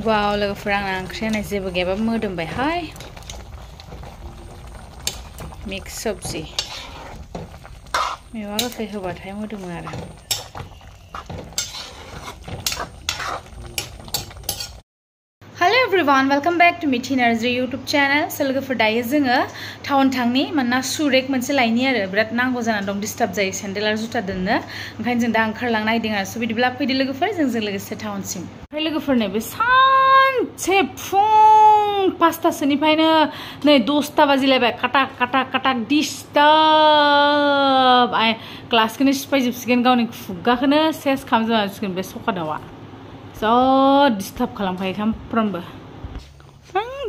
Wow, लोगोफोर आंना ओंख्रिया जेबो गैयाबा मोदोमबायहाय मिक्स सब्जी मेवा गोखै होबाथाय मोदोमो आरो Hello everyone, welcome back to Mithi Narzary YouTube channel. So लोगोफोर दायो जोङो टाउन थांनि मानना शु रेक मोनसे लायनि आरो बिराद नांगौ जाना दं डिस्टार्ब जायो सेन्डेल आरो जुता दोननो ओंखायनो जों दा ओंखारलांनो नायदों आरो सो बिदिब्ला फैदो लोगोफोर जोंजों लोगोसे टाउनसिम ओमफ्राय लोगोफोरनो बे सानसे फुं 5टासोनिफ्रायनो नै 10टा बाजिलायबाय काटाक काटाक काटाक डिस्टार्ब आइ क्लासखौनो सिफायजोबसिगोन गावनि खुगाखौनो सेस खालामजोबसिगोन बे सखा दाउआ So disturb खालामखायो सामफ्रामबो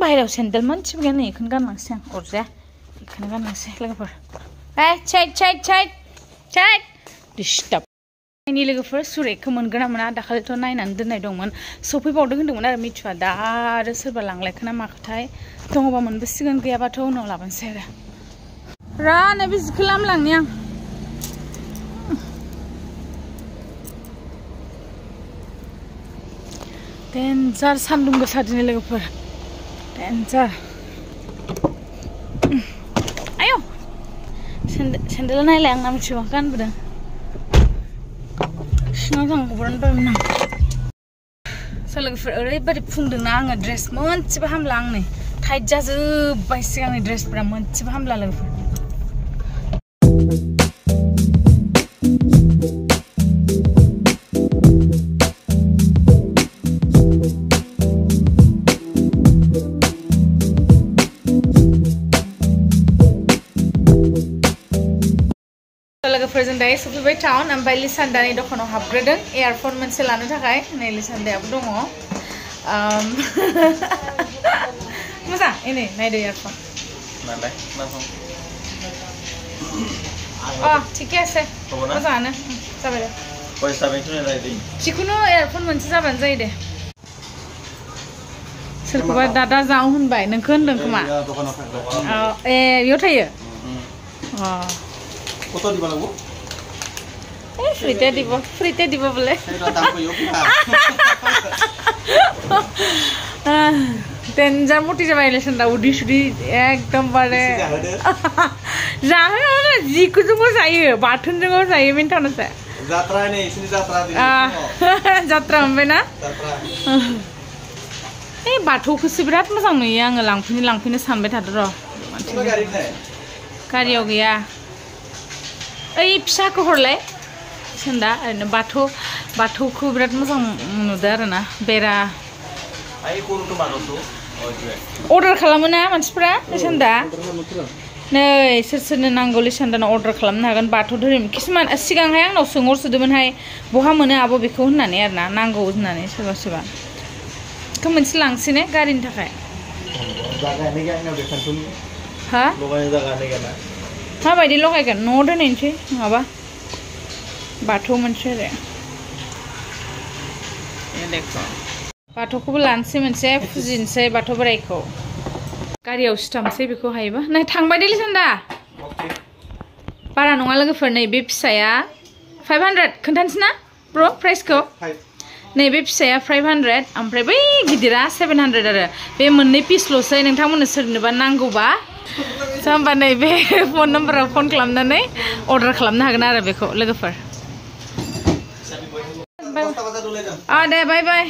बाहेरायाव सेन्डेल मोनसेबो गैया नै बेखौनो गानलांसै आं अरजाया बेखौनो गानलांसै लोगोफोर साइड डिस्टार्ब आंनि लोगोफोर शु रेकखौ मोनगोन ना मोना दाखालिथ' नायनानै दोननाय दंमोन सफैबावदों होनदोंमोन आरो मिथिया दा आरो सोरबा लांलायखोना माखोथाय दङबा मोनबोसिगोन गैयाबाथ' उनाव लाबोनोसै आरो रा नै बे जिखौ लामलांनि आं Danger sandung gosa dini लोगोफोर danger ayo sandal नायलाय आंना मिथिबा गानबोदों सिङाव थांगौबोरानो दंमोन आं स' लोगोफोर ओरैबायदि फुंदोंना आङो ड्रेस मोनसेबो हामला आंनि टाइट जाजोब्बाय सिगांनि ड्रेसफोरा मोनसेबो हामला लोगोफोर लोगोफोर जों दायो सफैबाय टाउन ओमफ्राय लिसान्दानि दखानाव हाबग्रोदों एयारफन मोनसे लानो थाखाय नै लिसान्दायाबो दङ मोजां एनै नायदो एयारफन नालाय ঠিকই আছে मोजाङानो जाबाय दे पयसा बेखौनो नायदो जिखुनु एयारफन मोनसे जाबानो जायो दे सोरखौबा दादा जाव होनबाय नोंखौ होनदों खोमा ए बेयाव थायो কত দিব লাগব এই ফ্রিতে দিব বলে এটা দাম কইও টেনজার মুটি যাবাই লেসনটা উডি সুডি একদম বারে জানো না জি কুজুগো যাইयो বাথুনजों যাইयो मिन्टानोसे যাত্রা नै इसिनि যাত্रा दिनो যাত্रा हमबाय ना যাত্रा ए बाथौखौसो बिराद मोजां नुयो आङो लांफैनो सानबाय थादो र' गारियाव गैया ओइ फिसाखौ हरलाय सोंदा ओरैनो बाथौखौ बिराद मोजां नुदों आरोना बेरा अर्डार खालामो ना मानसिफ्रा सोंदा नै सोरनो नांगौ लिसान्दानो अर्डार खालामनो हागोन बाथौ धोरोम किसुमान सिगांहाय आंनाव सोंहरसोदोंमोनहाय बहा मोनो आब' बेखौ होननानै आरोना नांगौ होननानै सोरबा बेखौ मोनसे लांसै ने गारिनि थाखाय हा माबायदि लगायगोन न'आव दोनहैनोसै नङाबा बाथौ मोनसे आरो बाथौखौबो लानोसै मोनसे फुजिनोसै बाथौ बोराइखौ गारियाव सिथामसै बेखौ हायोबा नै थांबाय दे लिसान्दा बारा नङा लोगोफोर नै बे फिसाया 500 खोन्थानोसै ना ब्र' प्राइसखौ नै बे फिसाया 500 ओमफ्राय बै गिदिरा 700 आरो बे मोननै पिसल'सै नोंथांमोननो सोरनोबा नांगौबा होमबा नै बे फन नाम्बाराव फन खालामनानै अर्डार खालामनो हागोन आरो बेखौ लोगोफोर दे बाय बाय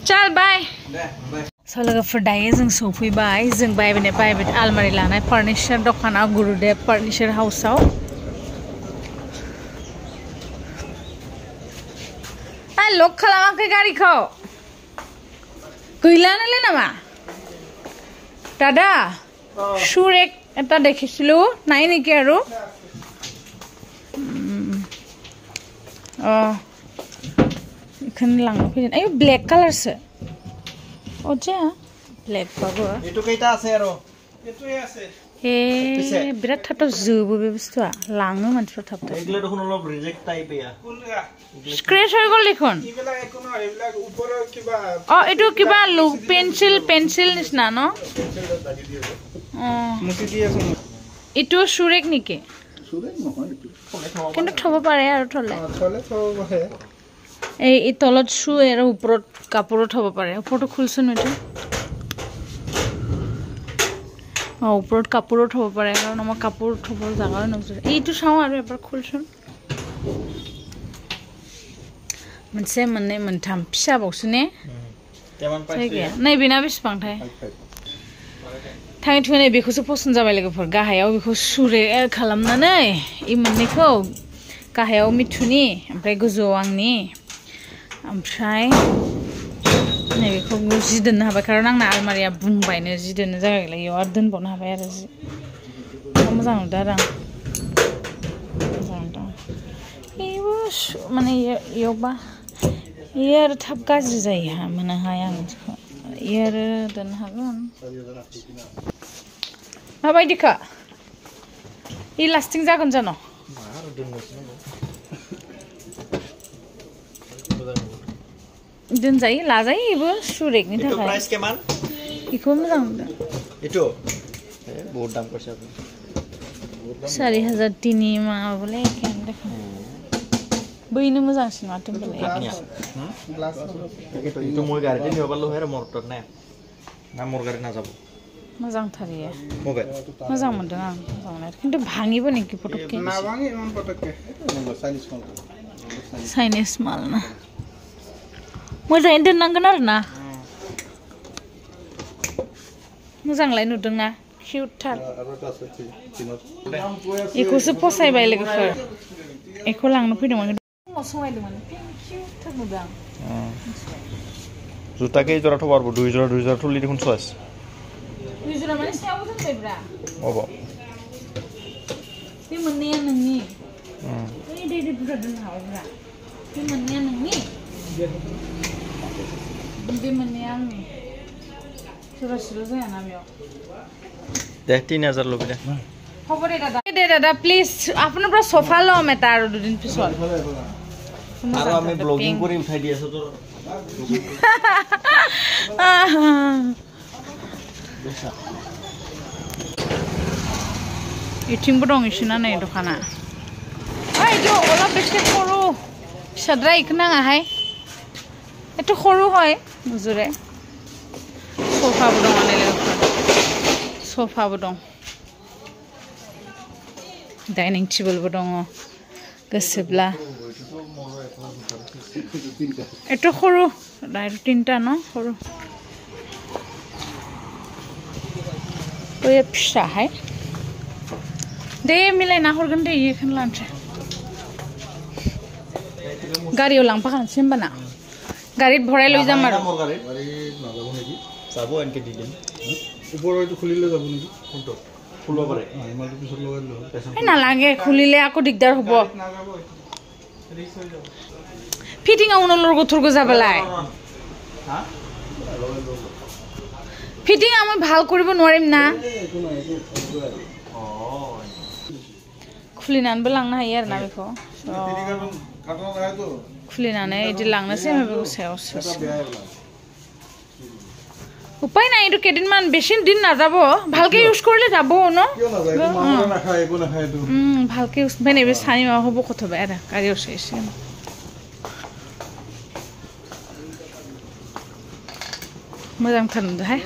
चल बाय स' लोगोफोर दायो जों सफैबाय जों बायबाय आलमारि लानाय फार्निचार दखानाव गुरुदेव फार्निचार हाउसाव लक खालामाखै गारिखौ गैलानोलै नामा दादा शु रेक এটা দেখিছিলো নাই নেকি আৰু এখানে লাংনো ফেন এই ব্ল্যাক কালাৰসে ওজা ব্ল্যাক বাবু এটো কেইটা আছে আৰু এটোই আছে হে বিৰাট থাটো জুবো বে বস্তুয়া লাংনো মানসৰ থাপতা এগলা দেখোন অলপ ৰিজেক্ট টাইপ এয়া কোনগা স্ক্ৰ্যাচ হৈ গল দেখোন ইবেলা একোনো এবিলা ওপৰৰ কিবা এটো কিবা লো পেন্সিল নিছনা ন মুছি দি আছে এটো শু ৰেক নেকি শু ৰেক নহয় এটো কিন্তু থব পাৰে আৰু থলে থব পাৰে এই তলত শু এৰ উপৰত কাপড়ত হ'ব পাৰে ফটো খুলছন এটো উপৰত কাপড়ত হ'ব পাৰে কাৰণ আমাৰ কাপড় থব জাগা নজৰে এইটো চাও আৰু এবাৰ খুলছন मोनसे मोननै मोनथाम फिसा बावसो ने नै बेना बेसेबां थाय थाङै थुङै बेखौसो पसन्द जाबाय लोगोफोर गाहायाव बेखौ सुरे खालामनानै इ मोननैखौ गाहायाव मिथुनि ओमफ्राय गोजौआव आंनि ओमफ्राय नै बेखौ जि दोननो हाबाय कारण आंना आलमारिया बुंबायनो जि दोननो जायगा गैला इयाव आरो दोनबावनो हाबाय आरो जि मोजां नुदों आरो आं मोजां नुदों इबो माने इयावबा इयो आरो थाब गाज्रि जायो मोननो हाया आं बिदिखौ इयो आरो दोननो हागोन माबायदिखा इ लास्टिं जागोन जानो दोनजायो लाजायो इबो सुरेकनि थाखाय प्राइस केमान इखौ मोजां मोनदों इतो बहुत दाम करছে আপনি 4003 मा बोले केन देखो बैनो मोजांसिन माथो बोले ग्लास इतो মই গাড়িতে নিব পারলো হেরে মরটর না না মোর গাড়ি না যাব मोजांथारिया मबाइल मोजां मोनदों आं मोजां मोनो खिन्थु भाङिबो नेকি पटकके ना भाङि इमान पटकके चाइनिज माल ना मोजाङै दोननांगोन आरो ना मोजांलाय नुदों ना किउटथार इखौसो फसायबाय लोगोफोर इखौ लांनो फैदोंमोन समायदोंमोन किउटथार नुदों आं जुता के जरा थबारबो दुइ जरा थुलि देखुन चॉइस दुइ जरा माने सायाव दोनबायब्रा अबो बे मोननैया नोंनि ओइ दे बुरजा दोननो हाबायब्रा बे मोननैया नोंनि बे मोननैया आंनि जरासेल' जाया ना बेयाव दे 3000 লবি দে হ'ব দে দাদা প্লিজ আপোনাৰ পৰা সোফা লম এটা আৰু দুদিন পিছত আৰু আমি ব্লগিং কৰি উঠাই দি আছো তোৰ इथिंबो दं इसिना नै दखाना ओइजो अलप बेसे खरु फिसाद्राय इखौ नाङाहाय एथ' खरु হয় नुजुरे सोफाबो दं माने सोफाबो दं डाइनिं टेबलबो दङ गोसोब्ला एथ' खरु दाइरो तिनटा न खरु ओइ फिसाहाय दे मिलायना हरगोन दे इखौनो लानोसै गारियाव लांफाखानोसै होमबाना गारित भराय লৈ যাম আৰু যাব এনকে দি দিম ওপৰটো খুলিলে যাব নেকি কোনটো খুলব পাৰে ইমানটো পিছত লগাই লও এই নালাগে খুলিলে আকৌ দিগদাৰ হ'ব ফিটিং আউনৰ গথৰগো যাবলাই হা ফিটিং আমি ভাল কৰিব নোৱাৰিম না खुलिनानैबो लांनो हायो आरो ना बेखौ खुलिनानै इदि लांनोसै बेखौ सायाव उपाय নাই এইটো কেদিনমান বেছি দিন নাযাব ভালকে ইউজ কৰিলে যাব ন ভালকে ইউজ মানে বে সানি মা হ'ব কথা বেৰা গাড়ি ওসেছে मोजां थानदाहाय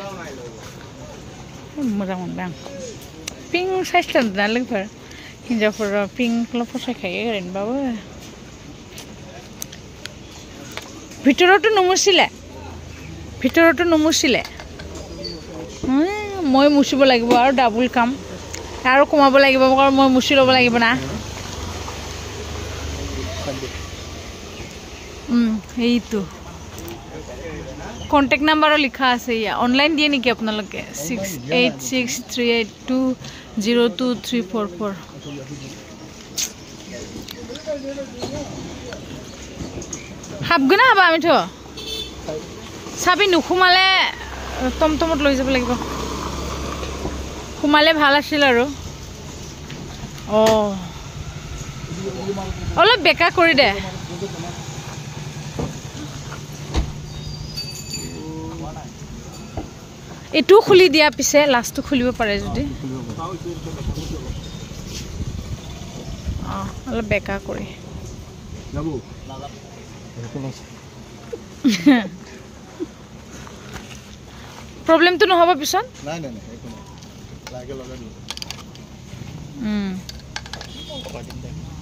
मोजां मोनदां पिंक साइज थानदा लोगोफोर हिन्जावफोर पिंकल' फसायखायो ओरैनोबाबो ভিতৰতো নুমুছিলে মই মুছিব লাগিব আৰু ডাবল কাম আৰু কমাব লাগিব কাৰণ মই মুছি ল'ব লাগিব না এইটো কন্টেক্ট নাম্বাৰো লিখা আছে ইয়া অনলাইন দিয়ে নেকি আপোনালোকে 686382023444 হাবগনা হাবা আমিতো চাবি নুখুমালে টমটমত লৈ যাব লাগিব খুমালে ভাল আছিল আৰু অলপ বেকা কৰি দে এটু খুলি দিয়া পিছে লাষ্টটো খুলিব পাৰে যদি অলপ বেকা কৰি प्रब्लेम तो নহব পিছত নাই নাই নাই একো নাই লাগে লগা নি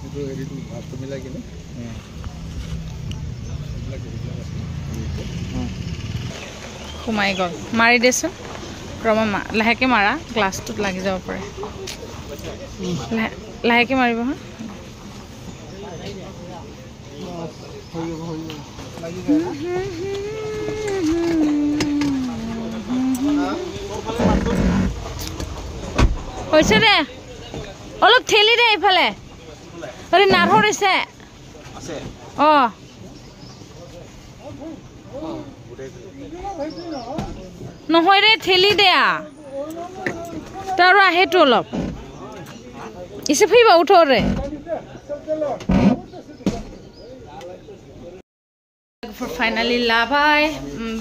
itu edit apa lagi nih oh my god mari desun roma laheke mara glass tut lagi jaba pare laheke maribo ha hoise de olop theli de ifale ore narhor ise ase নহয় রে ঠেলি দেয়া তারও আহে তো অলপ ইসে ফিবা উঠো রে for finally labai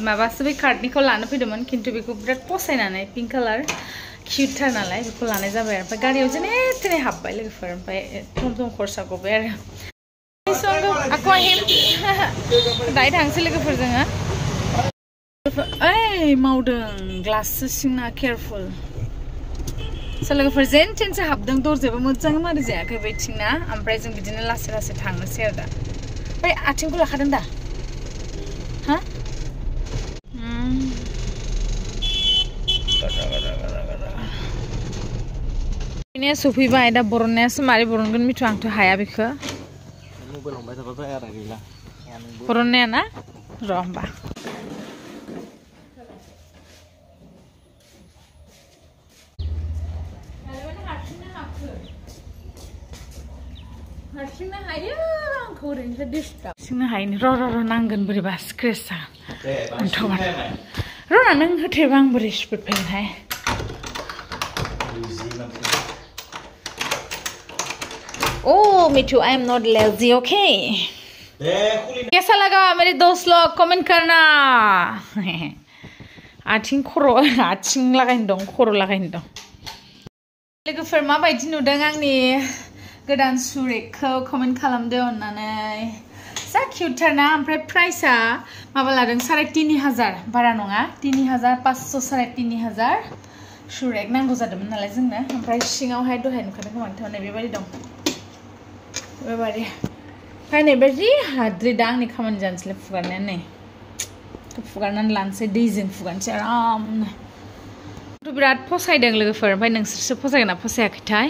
maba sabi kartni ko lana pidamon kintu biko birat posai na nai pink color cute thar nalai biko lana jabe ar pa gari ojene tene habbai lege faram pai tom khorsa ko ber songo ako him dai thangse lege for janga ay maudang glass singna careful salaga for zen tense habdang dor jeba mojang mari jayakai baitingna amprai jeng bidine lase lase thangnose ar da bai atingko lakhadan da ha ini sufi ba ida borone semari borongon mitu angto haya bikho mobile hombai thaba ara gila borone na romba Harsina hayo korin sa dista. Sina hayin ro nangan beri bas kresa. Antobar. Ro nang hutebang beri spit pain hai. Oh, me too. I am not lazy, okay? कैसा लगा मेरे दोस्त लोग comment करना. आथिं खरो आथिं लगाइन दं खरो लगाइन दं. लोगोफोर माबायदि नुदों आंनि गोदान सुरेखौ कमेन्ट खालामदो अन्नानै जा किउटार ना ओमफ्राय प्राइसआ माबा लादों 3500 बारा नङा 3500 3500 सुरेख नांगौ जादोंमोन नालाय जोंनो ओमफ्राय सिङावहाय दहाय नुखादों खोमा नोंथांमोना बेबायदि दं बेबायदि फायनै बायदि हाद्रि दा आंनि खामानि जानोसैलाय फुगारनाया नै फुगारनानै लानोसै दैजों फुगारनोसै आरामनो बिराद फसायदों लोगोफोर ओमफ्राय नोंसोरसो फसायगोन ना फसायाखैथाय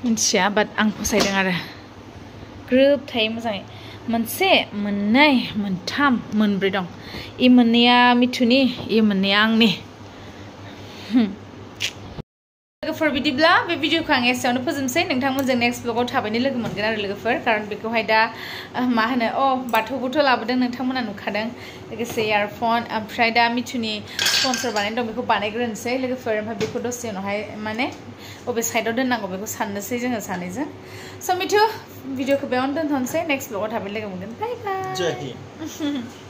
मिन्थिया बाट आं फसायदों आरो ग्रोब थायो मोजाङै मोनसे मोननै मोनथाम मोनब्रै दं इ मोननैया मिथुनि इ मोननैया आंनि लोगोफोर बिदिब्ला बे भिडिअखौ आं एसेयावनो फोजोबनोसै नोंथांमोनजों नेक्स्ट ब्लगाव थाबैनो लोगो मोनगोन आरो लोगोफोर कारन बेखौहाय दा मा होनो बाथौबोथ' लाबोदों नोंथांमोना नुखादों लोगोसे इयारफन ओमफ्राय दा मिथुनि स्पन्सर बानायनाय दं बेखौ बानायग्रोनोसै लोगोफोर ओमफ्राय बेखौ दसे उनावहाय माने बबे साइडआव दोननांगौ बेखौ साननोसै जोङो सानैजों स' मिथु भिडिअखौ बेयावनो दोनथ'नोसै नेक्स्ट ब्लगाव थाबैनो लोगो मोनगोन बाय बाय